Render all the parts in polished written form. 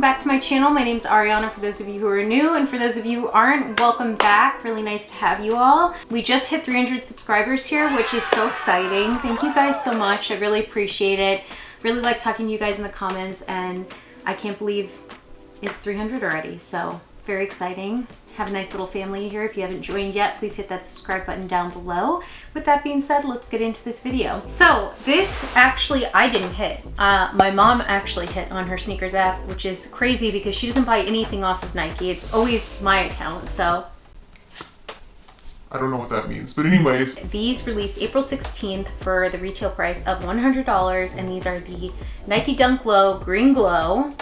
welcome back to my channel. My name's Arianna for those of you who are new, and for those of you who aren't, welcome back. Really nice to have you all. We just hit 300 subscribers here, which is so exciting. Thank you guys so much. I really appreciate it. Really like talking to you guys in the comments, and I can't believe it's 300 already, so very exciting. Have a nice little family here. If you haven't joined yet, please hit that subscribe button down below. With that being said, let's get into this video. So this actually, I didn't hit. My mom actually hit on her sneakers app, which is crazy because she doesn't buy anything off of Nike. It's always my account, so. I don't know what that means, but anyways. These released April 16th for the retail price of $100, and these are the Nike Dunk Low Green Glow.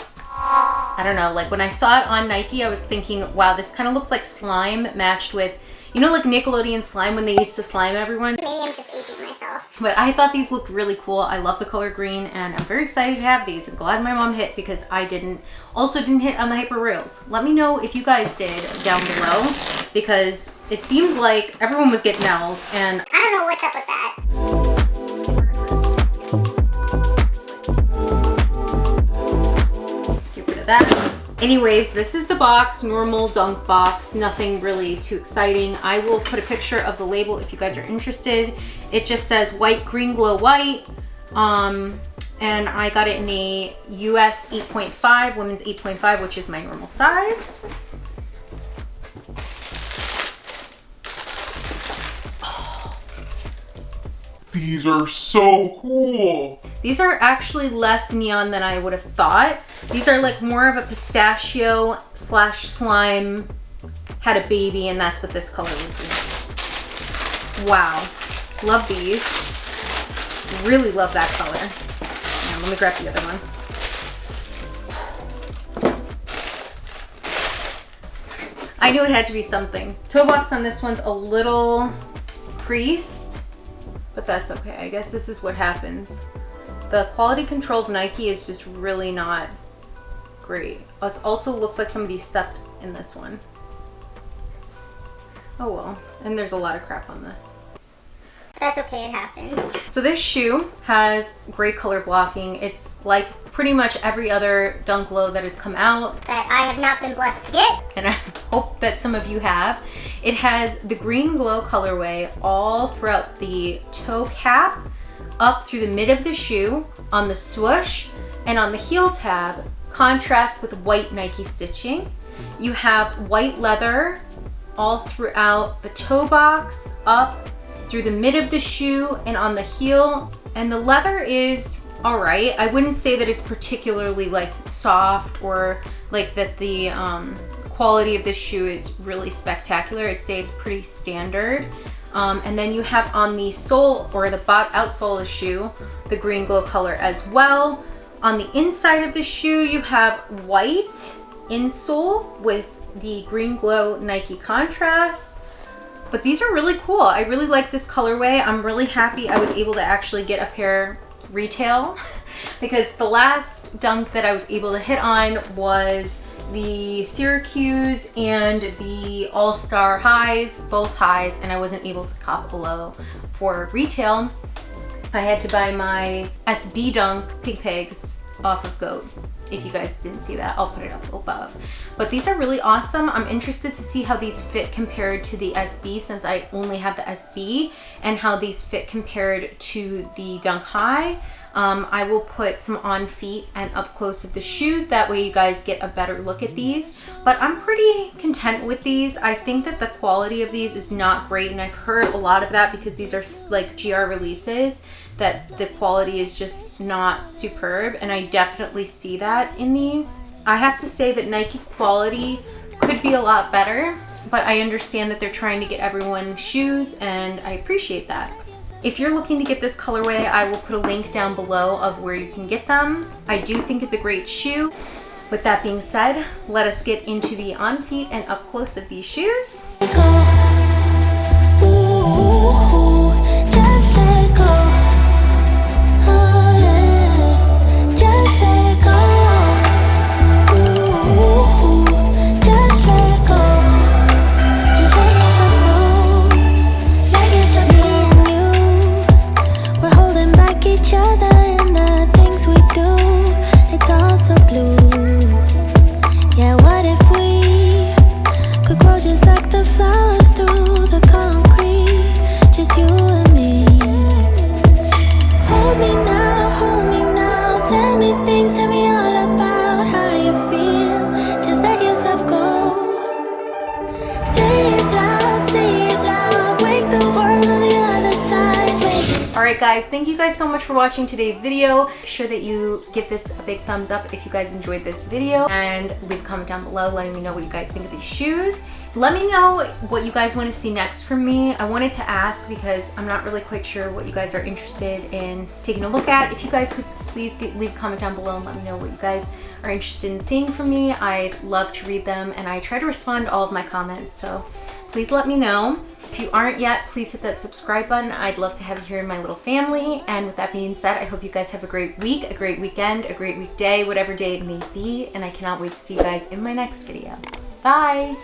I don't know, like when I saw it on Nike, I was thinking, wow, this kind of looks like slime matched with, you know, like Nickelodeon slime when they used to slime everyone? Maybe I'm just aging myself. But I thought these looked really cool. I love the color green, and I'm very excited to have these. I'm glad my mom hit because I didn't. Also didn't hit on the Hyper Reels. Let me know if you guys did down below, because it seemed like everyone was getting L's, and I don't know what's up with that. that. Anyways, this is the box, normal dunk box, nothing really too exciting. I will put a picture of the label if you guys are interested. It just says white, green glow white. And I got it in a US 8.5, women's 8.5, which is my normal size. These are so cool. These are actually less neon than I would have thought. These are like more of a pistachio slash slime, had a baby, and that's what this color would be. Wow, love these. Really love that color. Now, let me grab the other one. I knew it had to be something. Toe box on this one's a little creased, but that's okay. I guess this is what happens. The quality control of Nike is just really not great. It also looks like somebody stepped in this one. Oh well, and there's a lot of crap on this. That's okay, it happens. So this shoe has great color blocking. It's like pretty much every other Dunk Low that has come out. That I have not been blessed to get. And I hope that some of you have. It has the green glow colorway all throughout the toe cap, up through the mid of the shoe, on the swoosh, and on the heel tab, contrast with white Nike stitching. You have white leather all throughout the toe box, up through the mid of the shoe, and on the heel. And the leather is all right. I wouldn't say that it's particularly like soft or like that the quality of this shoe is really spectacular. I'd say it's pretty standard. And then you have on the sole, or the outsole of the shoe, the green glow color as well. On the inside of the shoe, you have white insole with the green glow Nike contrast. But these are really cool. I really like this colorway. I'm really happy I was able to actually get a pair retail because the last dunk that I was able to hit on was the Syracuse and the All-Star highs, both highs, and I wasn't able to cop below for retail. I had to buy my SB dunk Pig Pigs off of Goat. If you guys didn't see that, I'll put it up above. But these are really awesome. I'm interested to see how these fit compared to the SB, since I only have the SB, and how these fit compared to the Dunk High. I will put some Onfeet and up close of the shoes. That way you guys get a better look at these. But I'm pretty content with these. I think that the quality of these is not great, and I've heard a lot of that because these are like GR releases, that the quality is just not superb, and I definitely see that in these. I have to say that Nike quality could be a lot better, but I understand that they're trying to get everyone shoes, and I appreciate that. If you're looking to get this colorway, I will put a link down below of where you can get them. I do think it's a great shoe. With that being said, let us get into the Onfeet and up close of these shoes. Each other and the things we do, it's all so blue. Alright guys, thank you guys so much for watching today's video. Make sure that you give this a big thumbs up if you guys enjoyed this video, and leave a comment down below letting me know what you guys think of these shoes. Let me know what you guys want to see next from me. I wanted to ask because I'm not really quite sure what you guys are interested in taking a look at. If you guys could please leave a comment down below and let me know what you guys are interested in seeing from me. I'd love to read them, and I try to respond to all of my comments, so please let me know. If you aren't yet, please hit that subscribe button. I'd love to have you here in my little family. And with that being said, I hope you guys have a great week, a great weekend, a great weekday, whatever day it may be. And I cannot wait to see you guys in my next video. Bye!